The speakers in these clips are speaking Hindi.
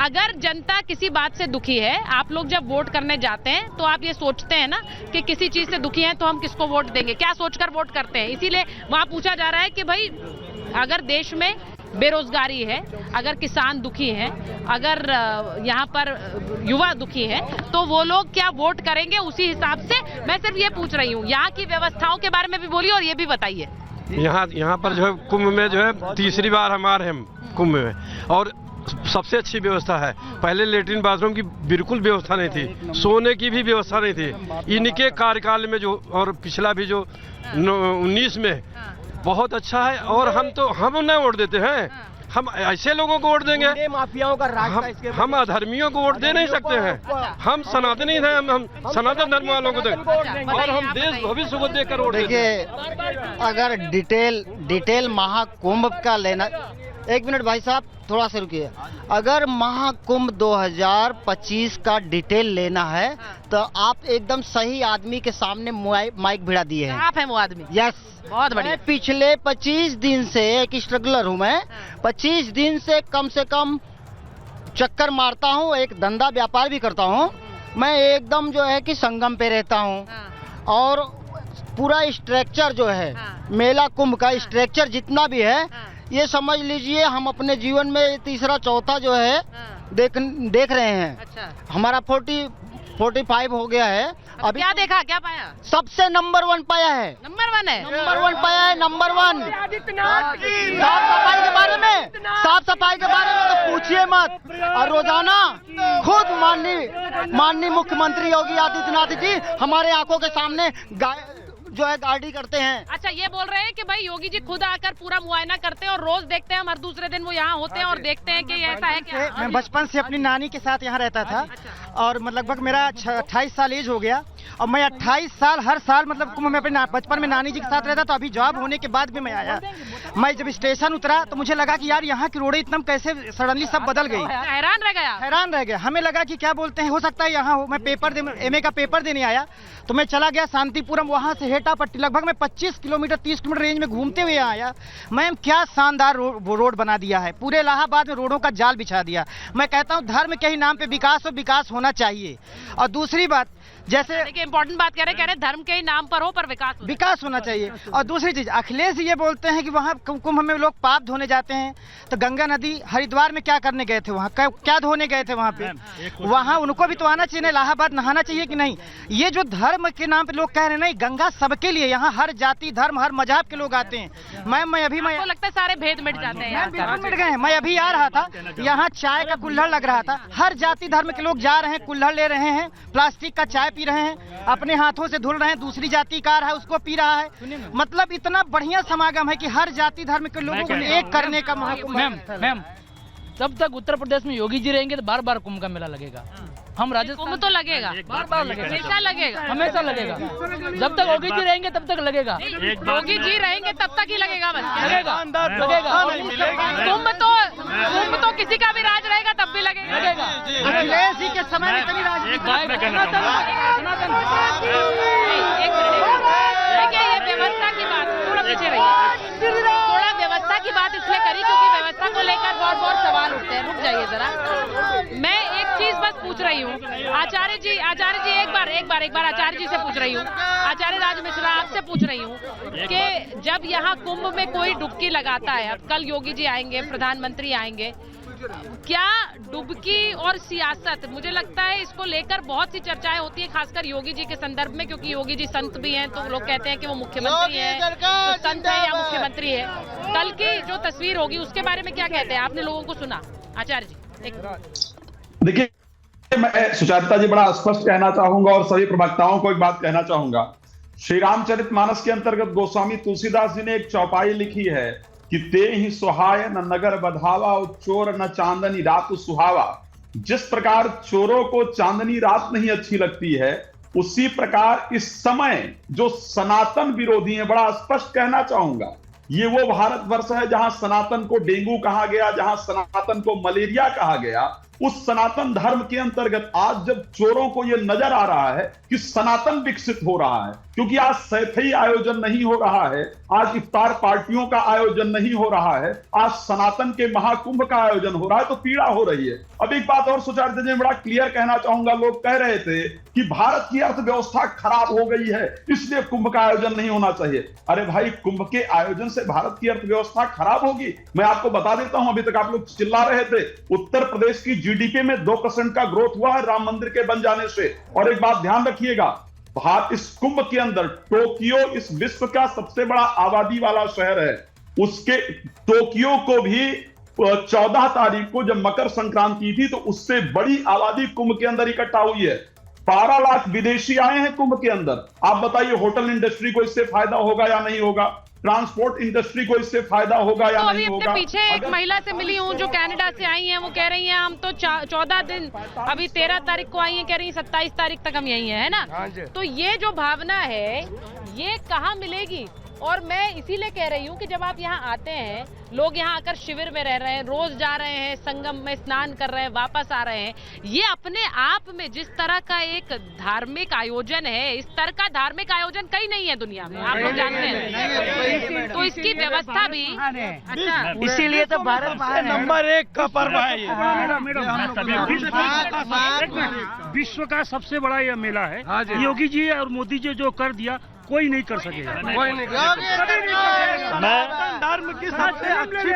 अगर जनता किसी बात से दुखी है, आप लोग जब वोट करने जाते हैं तो आप ये सोचते हैं ना कि किसी चीज से दुखी हैं तो हम किसको वोट देंगे, क्या सोचकर वोट करते हैं। इसीलिए वहां पूछा जा रहा है कि भाई अगर देश में बेरोजगारी है, अगर किसान दुखी हैं, अगर यहाँ पर युवा दुखी है, तो वो लोग क्या वोट करेंगे उसी हिसाब से। मैं सिर्फ ये पूछ रही हूँ, यहाँ की व्यवस्थाओं के बारे में भी बोलिए और ये भी बताइए। यहाँ पर जो है कुंभ में जो है तीसरी बार हमारे हम कुंभ में, और सबसे अच्छी व्यवस्था है। पहले लेटरिन बाथरूम की बिल्कुल व्यवस्था नहीं थी, सोने की भी व्यवस्था नहीं थी। इनके कार्यकाल में जो, और पिछला भी जो 19 में बहुत अच्छा है। और हम न वोट देते हैं, हम ऐसे लोगों को वोट देंगे, माफियाओं का राज। हम अधर्मियों को वोट दे नहीं सकते हैं। हम सनातनी हैं, हम सनातन धर्म वालों को दें, और हम देश भविष्य को देखकर वोट देंगे। देखिए, अगर डिटेल महाकुंभ का लेना, एक मिनट भाई साहब थोड़ा सा रुकिए। अगर महाकुंभ 2025 का डिटेल लेना है तो आप एकदम सही आदमी के सामने माइक भिड़ा दिए हैं। आप हैं वो आदमी? यस, बहुत बढ़िया। पिछले 25 दिन से एक स्ट्रगलर हूँ मैं। 25 दिन से कम चक्कर मारता हूँ, एक धंधा व्यापार भी करता हूँ मैं। एकदम जो है कि संगम पे रहता हूँ, और पूरा स्ट्रक्चर जो है मेला कुंभ का स्ट्रक्चर जितना भी है, ये समझ लीजिए हम अपने जीवन में तीसरा चौथा जो है देख रहे हैं। अच्छा। हमारा 45 हो गया है। अभी क्या देखा, क्या पाया? सबसे नंबर 1 पाया है। नंबर 1 है? नंबर 1 पाया है, नंबर 1। साफ सफाई के बारे में, तो पूछिए मत। और रोजाना खुद माननीय मुख्यमंत्री योगी आदित्यनाथ जी हमारे आंखों के सामने जो है गाड़ी करते हैं। अच्छा, ये बोल रहे हैं कि भाई योगी जी खुद आकर पूरा मुआयना करते हैं और रोज देखते हैं, हर दूसरे दिन वो यहाँ होते हैं और देखते हैं कि ऐसा है क्या। मैं बचपन से अपनी नानी के साथ यहाँ रहता था, और लगभग मेरा 28 साल एज हो गया, और मैं 28 साल हर साल कुंभ में अपने बचपन में नानी जी के साथ रहता। तो अभी जॉब होने के बाद भी मैं आया। मैं जब स्टेशन उतरा तो मुझे लगा कि यार यहाँ की रोडें एकदम कैसे सडनली सब बदल गई। हैरान रह गया। हमें लगा कि क्या बोलते हैं, हो सकता है यहाँ हो। मैं MA का पेपर देने आया तो मैं चला गया शांतिपुरम, वहाँ से हेटापट्टी लगभग मैं 25 किलोमीटर 30 किलोमीटर रेंज में घूमते हुए आया। मैम क्या शानदार रोड बना दिया है, पूरे इलाहाबाद में रोडों का जाल बिछा दिया। मैं कहता हूँ धर्म के ही नाम पे विकास होना चाहिए। और दूसरी बात, जैसे इम्पोर्टेंट बात कह रहे धर्म के ही नाम पर हो, पर विकास होना चाहिए। और दूसरी चीज, अखिलेश ये बोलते हैं कि वहाँ कुंभ में लोग पाप धोने जाते हैं, तो गंगा नदी हरिद्वार में क्या करने गए थे, वहाँ क्या धोने गए थे? वहाँ पे वहाँ उनको भी तो आना चाहिए, इलाहाबाद नहाना चाहिए कि नहीं? ये जो धर्म के नाम पे लोग कह रहे हैं, नहीं, गंगा सबके लिए, यहाँ हर जाति धर्म हर मजहब के लोग आते हैं। मैं लगता है सारे भेद मिट जाते हैं। मिट गए। मैं अभी आ रहा था, यहाँ चाय का कुल्हड़ लग रहा था, हर जाति धर्म के लोग जा रहे हैं, कुल्हड़ ले रहे हैं, प्लास्टिक का चाय पी रहे हैं, अपने हाथों से धुल रहे हैं, दूसरी जाति का है उसको पी रहा है। मतलब इतना बढ़िया समागम है कि हर जाति धर्म के लोगों को एक करने का महाकुंभ। मैम जब तक उत्तर प्रदेश में योगी जी रहेंगे तो बार बार कुंभ का मेला लगेगा। हम राजस्थान कुंभ तो लगेगा, बार लगेगा, हमेशा लगेगा। जब तक योगी जी रहेंगे तब तक लगेगा। योगी जी रहेंगे तब तक ही लगेगा, बस लगेगा। कुंभ तो किसी का भी राज रहेगा तब भी लगेगा। अखिलेश जी के समय में इतनी देखिए, ये व्यवस्था की बात थोड़ा पीछे रही, थोड़ा व्यवस्था की बात इसलिए करी क्योंकि व्यवस्था को लेकर बहुत सवाल उठते हैं। रुक जाइए जरा, मैं एक चीज बस पूछ रही हूँ आचार्य जी, एक बार आचार्य जी से पूछ रही हूँ, आचार्य राज मिश्रा आपसे पूछ रही हूँ कि जब यहाँ कुंभ में कोई डुबकी लगाता है, अब कल योगी जी आएंगे, प्रधानमंत्री आएंगे, क्या डुबकी और सियासत, मुझे लगता है इसको लेकर बहुत सी चर्चाएं होती है, खासकर योगी जी के संदर्भ में, क्योंकि योगी जी संत भी हैं, तो लोग कहते हैं कि वो मुख्यमंत्री है, तो संत है या मुख्यमंत्री है। कल की जो तस्वीर होगी उसके बारे में क्या कहते हैं? आपने लोगों को सुना, आचार्य जी। देखिए, मैं सुचारिता जी बड़ा स्पष्ट कहना चाहूंगा और सभी प्रवक्ताओं को एक बात कहना चाहूंगा। श्री रामचरितमानस के अंतर्गत गोस्वामी तुलसीदास जी ने एक चौपाई लिखी है कि ते ही सुहाय न नगर बधावा, चोर न चांदनी रात सुहावा। जिस प्रकार चोरों को चांदनी रात नहीं अच्छी लगती है, उसी प्रकार इस समय जो सनातन विरोधी हैं, बड़ा स्पष्ट कहना चाहूंगा, ये वो भारतवर्ष है जहां सनातन को डेंगू कहा गया, जहां सनातन को मलेरिया कहा गया। उस सनातन धर्म के अंतर्गत आज जब चोरों को यह नजर आ रहा है कि सनातन विकसित हो रहा है, क्योंकि आज सैफई आयोजन नहीं हो रहा है, आज इफ्तार पार्टियों का आयोजन नहीं हो रहा है, आज सनातन के महाकुंभ का आयोजन हो रहा है, तो पीड़ा हो रही है। अब एक बात और सुचारिता जी बड़ा क्लियर कहना चाहूंगा, लोग कह रहे थे कि भारत की अर्थव्यवस्था खराब हो गई है इसलिए कुंभ का आयोजन नहीं होना चाहिए। अरे भाई, कुंभ के आयोजन से भारत की अर्थव्यवस्था खराब होगी? मैं आपको बता देता हूं, अभी तक आप लोग चिल्ला रहे थे, उत्तर प्रदेश की जीडीपी में 2% का ग्रोथ हुआ है राम मंदिर के बन जाने से। और एक बात ध्यान रखिएगा, भारत इस कुंभ के अंदर टोक्यो इस विश्व का सबसे बड़ा आबादी वाला शहर है, उसके टोक्यो को भी 14 तारीख को जब मकर संक्रांति थी तो उससे बड़ी आबादी कुंभ के अंदर इकट्ठा हुई है। 12 लाख विदेशी आए हैं कुंभ के अंदर। आप बताइए, होटल इंडस्ट्री को इससे फायदा होगा या नहीं होगा? ट्रांसपोर्ट इंडस्ट्री को इससे फायदा होगा या नहीं होगा? अपने पीछे एक महिला से मिली हूँ जो कनाडा से आई हैं, वो कह रही हैं हम तो 14 दिन, अभी 13 तारीख को आई हैं, कह रही हैं 27 तारीख तक हम यही हैं, है ना? तो ये जो भावना है ये कहाँ मिलेगी? और मैं इसीलिए कह रही हूँ कि जब आप यहाँ आते हैं, लोग यहाँ आकर शिविर में रह रहे हैं, रोज जा रहे हैं, संगम में स्नान कर रहे हैं, वापस आ रहे हैं, ये अपने आप में जिस तरह का एक धार्मिक आयोजन है, इस तरह का धार्मिक आयोजन कहीं नहीं है दुनिया में, आप लोग जानते हैं। तो इसकी व्यवस्था भी अच्छा, इसीलिए तो भारत नंबर 1 का पर्व है ये। विश्व का सबसे बड़ा यह मेला है। योगी जी और मोदी जी जो कर दिया कोई नहीं कर सकेगा। कोई नहीं धर्म की सबसे अच्छी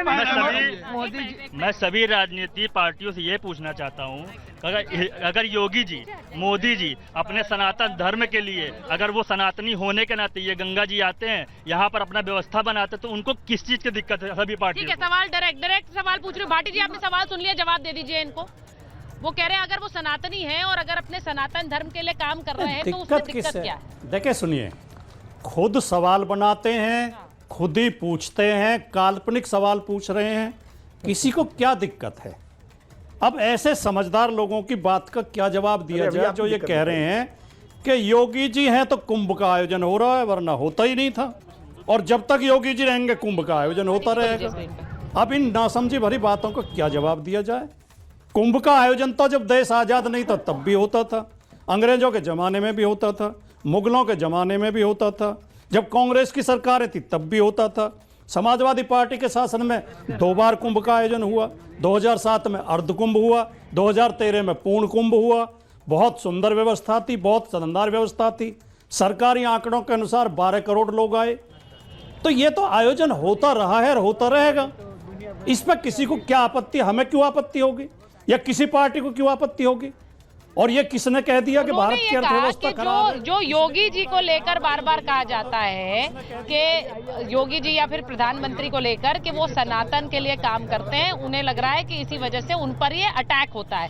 मैं सभी राजनीति पार्टियों से ये पूछना चाहता हूँ, अगर योगी जी, मोदी जी अपने सनातन धर्म के लिए, अगर वो सनातनी होने के नाते ये गंगा जी आते हैं यहाँ पर अपना व्यवस्था बनाते, तो उनको किस चीज की दिक्कत है? सभी पार्टी। ठीक है, सवाल डायरेक्ट सवाल पूछ रही हूँ। भाटी जी, आपने सवाल सुन लिया, जवाब दे दीजिए इनको। वो कह रहे हैं अगर वो सनातनी है और अगर अपने सनातन धर्म के लिए काम कर रहे हैं तो उसमें दिक्कत क्या है? देखिए, सुनिए, खुद सवाल बनाते हैं, खुद ही पूछते हैं, काल्पनिक सवाल पूछ रहे हैं, किसी को क्या दिक्कत है? अब ऐसे समझदार लोगों की बात का क्या जवाब दिया जाए जो ये कह रहे हैं कि योगी जी हैं तो कुंभ का आयोजन हो रहा है, वरना होता ही नहीं था, और जब तक योगी जी रहेंगे कुंभ का आयोजन होता रहेगा। अब इन नासमझी भरी बातों को क्या जवाब दिया जाए? कुंभ का आयोजन तो जब देश आजाद नहीं था तब भी होता था, अंग्रेजों के जमाने में भी होता था, मुगलों के जमाने में भी होता था, जब कांग्रेस की सरकारें थी तब भी होता था, समाजवादी पार्टी के शासन में 2 बार कुंभ का आयोजन हुआ, 2007 में अर्ध कुंभ हुआ, 2013 में पूर्ण कुंभ हुआ। बहुत सुंदर व्यवस्था थी, बहुत शानदार व्यवस्था थी। सरकारी आंकड़ों के अनुसार 12 करोड़ लोग आए। तो ये तो आयोजन होता रहा है और होता रहेगा, इस पर किसी को क्या आपत्ति? हमें क्यों आपत्ति होगी या किसी पार्टी को क्यों आपत्ति होगी? और ये किसने कह दिया कि भारत की अर्थव्यवस्था खराब है? जो योगी जी को लेकर बार बार कहा जाता है कि योगी जी या फिर प्रधानमंत्री को लेकर कि वो सनातन के लिए काम करते हैं, उन्हें लग रहा है कि इसी वजह से उन पर ये अटैक होता है।